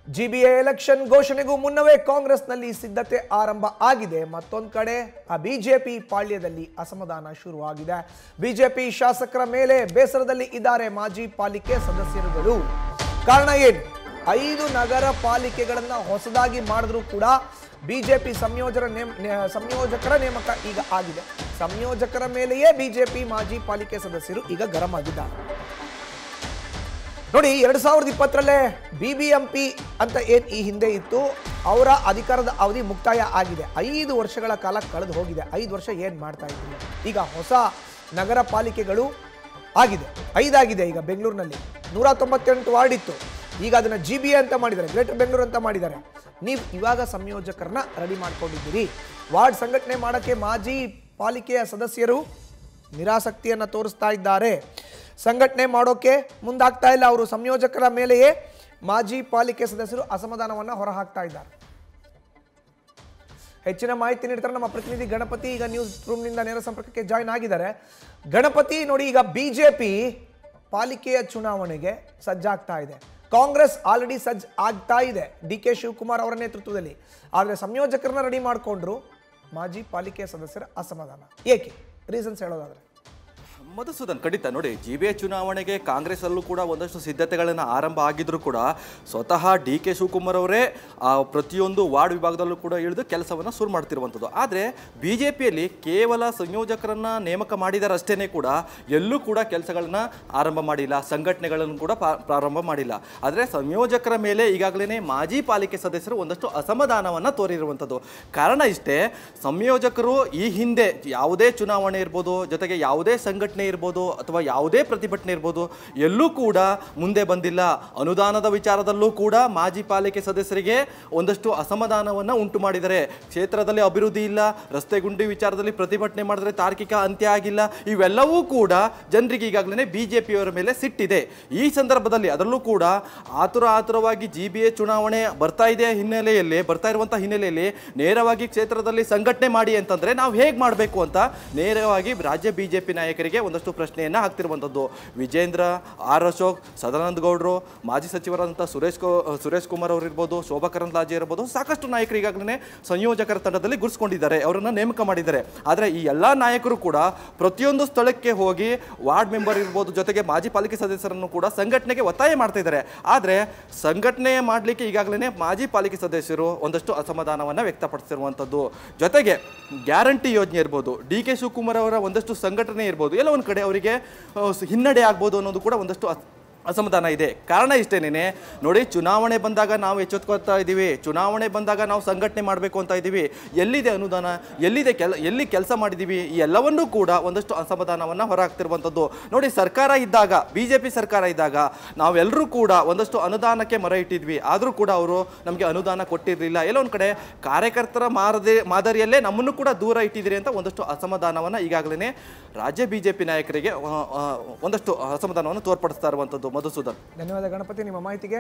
GBA election ಘೋಷಣೆಗೂ ಮುನ್ನವೇ ಕಾಂಗ್ರೆಸ್ನಲ್ಲಿ ಸಿದ್ಧತೆ ಆರಂಭ ಆಗಿದೆ. ಮತ್ತೊಂದು ಕಡೆ ಬಿಜೆಪಿ ಪಾಳ್ಯದಲ್ಲಿ ಅಸಮಾಧಾನ ಶುರುವಾಗಿದೆ. ಬಿಜೆಪಿ ಶಾಸಕರ ಮೇಲೆ ಬೇಸರದಲ್ಲಿ ಇದ್ದಾರೆ ಮಾಜಿ ಪಾಲಿಕೆ ಸದಸ್ಯರುಗಳು. ಕಾರಣ ಏನು? 5 ನಗರ ಪಾಲಿಕೆಗಳನ್ನ ಹೊಸದಾಗಿ ಮಾಡಿದ್ರು ಕೂಡ ಬಿಜೆಪಿ ಸಂಯೋಜಕರ ನೇಮಕ ಈಗ ಆಗಿದೆ. ಸಂಯೋಜಕರ ಮೇಲೆಯೇ ಬಿಜೆಪಿ ಮಾಜಿ ಪಾಲಿಕೆ ಸದಸ್ಯರು ಈಗ ಗರಂ ಆಗಿದ್ದಾರೆ. ನೋಡಿ, 2020ರಲ್ಲೇ ಬಿಬಿಎಂಪಿ ಅಂತ ಏನ್ ಈ ಹಿಂದೆ ಇತ್ತು, ಅವರ ಅಧಿಕಾರದ ಅವಧಿ ಮುಕ್ತಾಯ ಆಗಿದೆ. 5 ವರ್ಷಗಳ ಕಾಲ ಕಳೆದು ಹೋಗಿದೆ. 5 ವರ್ಷ ಏನ್ ಮಾಡ್ತಾ ಇದ್ರು? ಈಗ ಹೊಸ ನಗರ ಪಾಲಿಕೆಗಳು ಆಗಿದೆ, 5 ಆಗಿದೆ. ಈಗ ಬೆಂಗಳೂರಿನಲ್ಲಿ 198 ವಾರ್ಡ್ ಇತ್ತು, ಈಗ ಅದನ್ನ ಜಿಬಿಎ ಅಂತ ಮಾಡಿದ್ದಾರೆ, ಗ್ರೇಟರ್ ಬೆಂಗಳೂರು ಅಂತ ಮಾಡಿದ್ದಾರೆ. ನೀವು ಇವಾಗ ಸಂಯೋಜಕರನ್ನ ರೆಡಿ ಮಾಡ್ಕೊಂಡಿದ್ದೀರಿ. ವಾರ್ಡ್ ಸಂಘಟನೆ ಮಾಡಕ್ಕೆ ಮಾಜಿ ಪಾಲಿಕೆಯ ಸದಸ್ಯರು ನಿರಾಸಕ್ತಿಯನ್ನ ತೋರಿಸ್ತಾ ಇದ್ದಾರೆ. ಸಂಘಟನೆ ಮಾಡೋಕೆ ಮುಂದಾಗ್ತಾ ಇಲ್ಲ. ಅವರು ಸಂಯೋಜಕರ ಮೇಲೆಯೇ ಮಾಜಿ ಪಾಲಿಕೆ ಸದಸ್ಯರು ಅಸಮಾಧಾನವನ್ನ ಹೊರಹಾಕ್ತಾ ಇದ್ದಾರೆ. ಹೆಚ್ಚಿನ ಮಾಹಿತಿ ನೀಡ್ತಾರೆ ನಮ್ಮ ಪ್ರತಿನಿಧಿ ಗಣಪತಿ. ಈಗ ನ್ಯೂಸ್ ರೂಮ್ನಿಂದ ನೇರ ಸಂಪರ್ಕಕ್ಕೆ ಜಾಯ್ನ್ ಆಗಿದ್ದಾರೆ. ಗಣಪತಿ, ನೋಡಿ, ಈಗ ಬಿಜೆಪಿ ಪಾಲಿಕೆಯ ಚುನಾವಣೆಗೆ ಸಜ್ಜಾಗ್ತಾ ಇದೆ. ಕಾಂಗ್ರೆಸ್ ಆಲ್ರೆಡಿ ಸಜ್ಜ್ ಆಗ್ತಾ ಇದೆ ಡಿ.ಕೆ. ಶಿವಕುಮಾರ್ ಅವರ ನೇತೃತ್ವದಲ್ಲಿ. ಆದರೆ ಸಂಯೋಜಕರನ್ನ ರೆಡಿ ಮಾಡಿಕೊಂಡ್ರು ಮಾಜಿ ಪಾಲಿಕೆಯ ಸದಸ್ಯರ ಅಸಮಾಧಾನ. ಏಕೆ? ರೀಸನ್ಸ್ ಹೇಳೋದಾದ್ರೆ ಮಧುಸೂದನ್, ಖಂಡಿತ ನೋಡಿ, ಜಿಬಿಎ ಚುನಾವಣೆಗೆ ಕಾಂಗ್ರೆಸ್ ಅಲ್ಲೂ ಕೂಡ ಒಂದಷ್ಟು ಸಿದ್ಧತೆಗಳನ್ನು ಆರಂಭ ಆಗಿದ್ರು ಕೂಡ ಸ್ವತಃ ಡಿ.ಕೆ. ಶಿವಕುಮಾರ್ ಅವರೇ ಪ್ರತಿಯೊಂದು ವಾರ್ಡ್ ವಿಭಾಗದಲ್ಲೂ ಕೂಡ ಇಳಿದು ಕೆಲಸವನ್ನು ಶುರು ಮಾಡ್ತಿರುವಂಥದ್ದು. ಆದರೆ ಬಿಜೆಪಿಯಲ್ಲಿ ಕೇವಲ ಸಂಯೋಜಕರನ್ನ ನೇಮಕ ಮಾಡಿದ್ದಾರೆ ಅಷ್ಟೇ, ಕೂಡ ಎಲ್ಲೂ ಕೂಡ ಕೆಲಸಗಳನ್ನ ಆರಂಭ ಮಾಡಿಲ್ಲ, ಸಂಘಟನೆಗಳನ್ನು ಕೂಡ ಪ್ರಾರಂಭ ಮಾಡಿಲ್ಲ. ಆದರೆ ಸಂಯೋಜಕರ ಮೇಲೆ ಈಗಾಗಲೇ ಮಾಜಿ ಪಾಲಿಕೆ ಸದಸ್ಯರು ಒಂದಷ್ಟು ಅಸಮಾಧಾನವನ್ನು ತೋರಿರುವಂಥದ್ದು. ಕಾರಣ ಇಷ್ಟೇ, ಸಂಯೋಜಕರು ಈ ಹಿಂದೆ ಯಾವುದೇ ಚುನಾವಣೆ ಇರ್ಬೋದು, ಜೊತೆಗೆ ಯಾವುದೇ ಸಂಘಟನೆ ಇರ್ಬೋದು ಅಥವಾ ಯಾವುದೇ ಪ್ರತಿಭಟನೆ ಇರ್ಬೋದು, ಎಲ್ಲೂ ಕೂಡ ಮುಂದೆ ಬಂದಿಲ್ಲ. ಅನುದಾನದ ವಿಚಾರದಲ್ಲೂ ಕೂಡ ಮಾಜಿ ಪಾಲಿಕೆ ಸದಸ್ಯರಿಗೆ ಒಂದಷ್ಟು ಅಸಮಾಧಾನವನ್ನು ಉಂಟು ಮಾಡಿದ್ದಾರೆ. ಕ್ಷೇತ್ರದಲ್ಲಿ ಅಭಿವೃದ್ಧಿ ಇಲ್ಲ, ರಸ್ತೆ ಗುಂಡಿ ವಿಚಾರದಲ್ಲಿ ಪ್ರತಿಭಟನೆ ಮಾಡಿದ್ರೆ ತಾರ್ಕಿಕ ಅಂತ್ಯ ಆಗಿಲ್ಲ. ಇವೆಲ್ಲವೂ ಕೂಡ ಜನರಿಗೆ ಈಗಾಗಲೇ ಬಿಜೆಪಿಯವರ ಮೇಲೆ ಸಿಟ್ಟಿದೆ. ಈ ಸಂದರ್ಭದಲ್ಲಿ ಅದರಲ್ಲೂ ಕೂಡ ಆತುರವಾಗಿ ಜಿಬಿಎ ಚುನಾವಣೆ ಬರ್ತಾ ಇರುವಂತಹ ಹಿನ್ನೆಲೆಯಲ್ಲಿ ನೇರವಾಗಿ ಕ್ಷೇತ್ರದಲ್ಲಿ ಸಂಘಟನೆ ಮಾಡಿ ಅಂತಂದ್ರೆ ನಾವು ಹೇಗೆ ಮಾಡಬೇಕು ಅಂತ ನೇರವಾಗಿ ರಾಜ್ಯ ಬಿಜೆಪಿ ನಾಯಕರಿಗೆ ಒಂದಷ್ಟು ಪ್ರಶ್ನೆಯನ್ನ ಹಾಕ್ತಿರುವಂಥದ್ದು. ವಿಜೇಂದ್ರ, ಆರ್ ಅಶೋಕ್, ಸದಾನಂದ ಗೌಡರು, ಮಾಜಿ ಸಚಿವರಾದಂತಹ ಸುರೇಶ್ ಕುಮಾರ್ ಅವರು ಇರ್ಬೋದು, ಶೋಭಾ ಕರಂದ್ಲಾಜೆ ಇರ್ಬೋದು, ಸಾಕಷ್ಟು ನಾಯಕರು ಈಗಾಗಲೇ ಸಂಯೋಜಕರ ತಂಡದಲ್ಲಿ ಗುರುಸ್ಕೊಂಡಿದ್ದಾರೆ, ಅವರನ್ನ ನೇಮಕ ಮಾಡಿದ್ದಾರೆ. ಆದರೆ ಈ ಎಲ್ಲ ನಾಯಕರು ಕೂಡ ಪ್ರತಿಯೊಂದು ಸ್ಥಳಕ್ಕೆ ಹೋಗಿ ವಾರ್ಡ್ ಮೆಂಬರ್ ಇರ್ಬೋದು, ಜೊತೆಗೆ ಮಾಜಿ ಪಾಲಿಕೆ ಸದಸ್ಯರನ್ನು ಕೂಡ ಸಂಘಟನೆಗೆ ಒತ್ತಾಯ ಮಾಡ್ತಾ ಇದ್ದಾರೆ. ಆದರೆ ಸಂಘಟನೆ ಮಾಡಲಿಕ್ಕೆ ಈಗಾಗಲೇ ಮಾಜಿ ಪಾಲಿಕೆ ಸದಸ್ಯರು ಒಂದಷ್ಟು ಅಸಮಾಧಾನವನ್ನು ವ್ಯಕ್ತಪಡಿಸಿರುವಂಥದ್ದು. ಜೊತೆಗೆ ಗ್ಯಾರಂಟಿ ಯೋಜನೆ ಇರ್ಬೋದು, ಡಿ.ಕೆ. ಶಿವಕುಮಾರ್ ಅವರ ಒಂದಷ್ಟು ಸಂಘಟನೆ ಇರ್ಬೋದು, ಎಲ್ಲ ಒಂದು ಕಡೆ ಅವರಿಗೆ ಹಿನ್ನಡೆ ಆಗ್ಬೋದು ಅನ್ನೋದು ಕೂಡ ಒಂದಷ್ಟು ಅಸಮಾಧಾನ ಇದೆ. ಕಾರಣ ಇಷ್ಟೇನೆ ನೋಡಿ, ಚುನಾವಣೆ ಬಂದಾಗ ನಾವು ಎಚ್ಚೆತ್ಕೊಳ್ತಾ ಇದ್ದೀವಿ, ಚುನಾವಣೆ ಬಂದಾಗ ನಾವು ಸಂಘಟನೆ ಮಾಡಬೇಕು ಅಂತ ಇದ್ದೀವಿ, ಎಲ್ಲಿದೆ ಅನುದಾನ, ಎಲ್ಲಿ ಕೆಲಸ ಮಾಡಿದ್ದೀವಿ, ಈ ಎಲ್ಲವನ್ನೂ ಕೂಡ ಒಂದಷ್ಟು ಅಸಮಾಧಾನವನ್ನು ಹೊರಹಾಕ್ತಿರುವಂಥದ್ದು. ನೋಡಿ, ಸರ್ಕಾರ ಇದ್ದಾಗ, ಬಿಜೆಪಿ ಸರ್ಕಾರ ಇದ್ದಾಗ ನಾವೆಲ್ಲರೂ ಕೂಡ ಒಂದಷ್ಟು ಅನುದಾನಕ್ಕೆ ಮೊರೆ ಇಟ್ಟಿದ್ವಿ, ಆದರೂ ಕೂಡ ಅವರು ನಮಗೆ ಅನುದಾನ ಕೊಟ್ಟಿರಲಿಲ್ಲ. ಎಲ್ಲೊಂದು ಕಡೆ ಕಾರ್ಯಕರ್ತರ ಮಾದರಿಯಲ್ಲೇ ನಮ್ಮನ್ನು ಕೂಡ ದೂರ ಇಟ್ಟಿದ್ದೀರಿ ಅಂತ ಒಂದಷ್ಟು ಅಸಮಾಧಾನವನ್ನು ಈಗಾಗಲೇ ರಾಜ್ಯ ಬಿಜೆಪಿ ನಾಯಕರಿಗೆ ಒಂದಷ್ಟು ಅಸಮಾಧಾನವನ್ನು ತೋರ್ಪಡಿಸ್ತಾ ಇರುವಂಥದ್ದು. ಮಧುಸೂದನ್, ಧನ್ಯವಾದ ಗಣಪತಿ ನಿಮ್ಮ ಮಾಹಿತಿಗೆ.